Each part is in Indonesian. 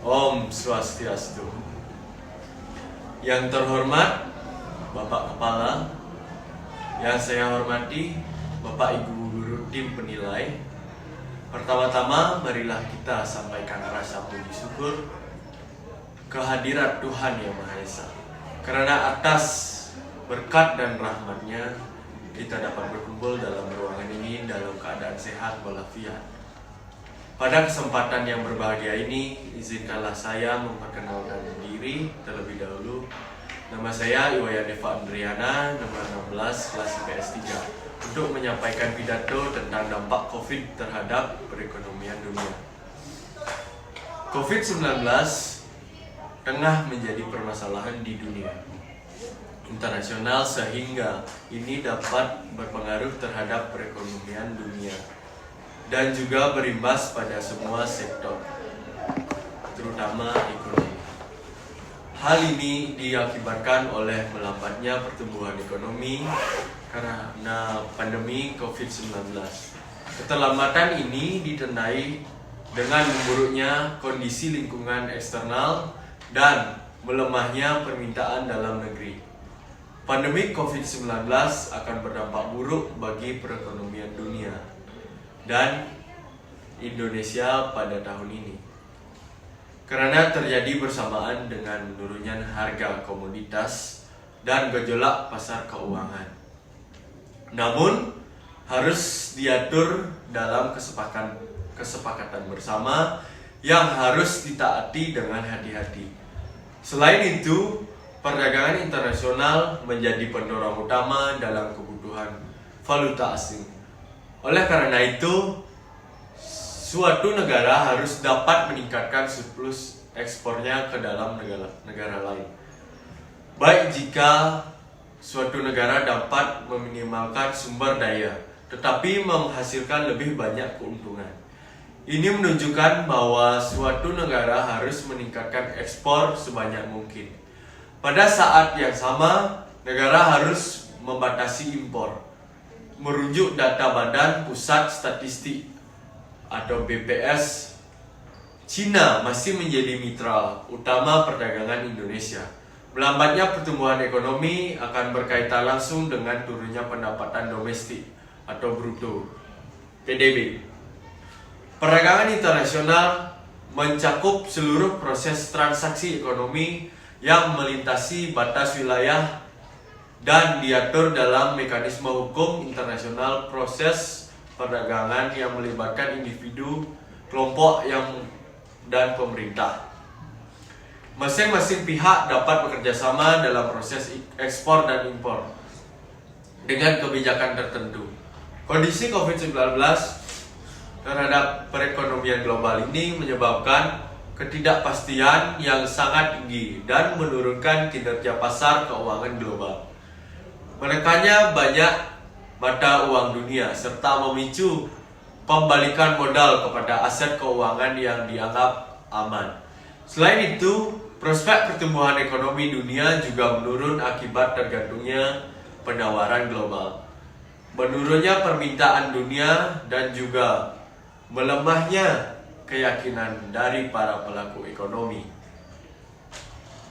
Om Swastiastu. Yang terhormat Bapak Kepala, yang saya hormati Bapak Ibu Guru Tim Penilai. Pertama-tama marilah kita sampaikan rasa puji syukur kehadirat Tuhan Yang Maha Esa. Karena atas berkat dan rahmat-Nya kita dapat berkumpul dalam ruangan ini dalam keadaan sehat walafiat. Pada kesempatan yang berbahagia ini, izinkanlah saya memperkenalkan diri terlebih dahulu. Nama saya Iwaya Deva Andriana, nomor 16, kelas IPS 3, untuk menyampaikan pidato tentang dampak COVID terhadap perekonomian dunia. COVID-19 tengah menjadi permasalahan di dunia internasional sehingga ini dapat berpengaruh terhadap perekonomian dunia dan juga berimbas pada semua sektor, terutama ekonomi. Hal ini diakibatkan oleh melambatnya pertumbuhan ekonomi karena pandemi COVID-19. Keterlambatan ini ditandai dengan memburuknya kondisi lingkungan eksternal dan melemahnya permintaan dalam negeri. Pandemi COVID-19 akan berdampak buruk bagi perekonomian dunia dan Indonesia pada tahun ini, karena terjadi bersamaan dengan menurunnya harga komoditas dan gejolak pasar keuangan. Namun harus diatur dalam kesepakatan bersama yang harus ditaati dengan hati-hati. Selain itu, perdagangan internasional menjadi pendorong utama dalam kebutuhan valuta asing. Oleh karena itu, suatu negara harus dapat meningkatkan surplus ekspornya ke dalam negara lain. Baik jika suatu negara dapat meminimalkan sumber daya, tetapi menghasilkan lebih banyak keuntungan. Ini menunjukkan bahwa suatu negara harus meningkatkan ekspor sebanyak mungkin. Pada saat yang sama, negara harus membatasi impor. Merujuk data Badan Pusat Statistik atau BPS, Cina masih menjadi mitra utama perdagangan Indonesia. Melambatnya pertumbuhan ekonomi akan berkaitan langsung dengan turunnya pendapatan domestik atau bruto PDB. Perdagangan internasional mencakup seluruh proses transaksi ekonomi yang melintasi batas wilayah dan diatur dalam mekanisme hukum internasional. Proses perdagangan yang melibatkan individu, kelompok dan pemerintah. Masing-masing pihak dapat bekerjasama dalam proses ekspor dan impor dengan kebijakan tertentu. Kondisi COVID-19 terhadap perekonomian global ini menyebabkan ketidakpastian yang sangat tinggi dan menurunkan kinerja pasar keuangan global. Menekannya banyak mata uang dunia serta memicu pembalikan modal kepada aset keuangan yang dianggap aman. Selain itu, prospek pertumbuhan ekonomi dunia juga menurun akibat tergantungnya penawaran global, menurunnya permintaan dunia, dan juga melemahnya keyakinan dari para pelaku ekonomi.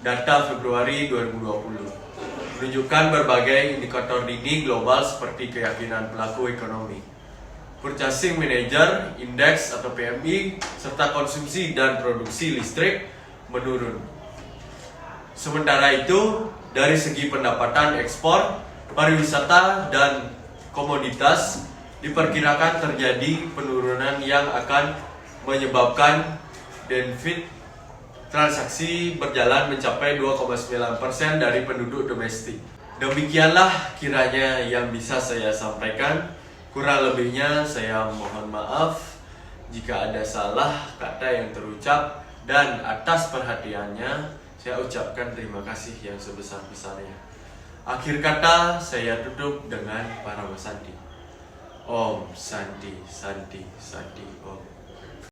Data Februari 2020 menunjukkan berbagai indikator dini global seperti keyakinan pelaku ekonomi, Purchasing Manager Index atau PMI, serta konsumsi dan produksi listrik menurun. Sementara itu, dari segi pendapatan ekspor, pariwisata, dan komoditas diperkirakan terjadi penurunan yang akan menyebabkan defisit transaksi berjalan mencapai 2,9% dari penduduk domestik. Demikianlah kiranya yang bisa saya sampaikan. Kurang lebihnya saya mohon maaf jika ada salah kata yang terucap, dan atas perhatiannya saya ucapkan terima kasih yang sebesar-besarnya. Akhir kata saya tutup dengan Parama Santi. Om Santi Santi Santi Om.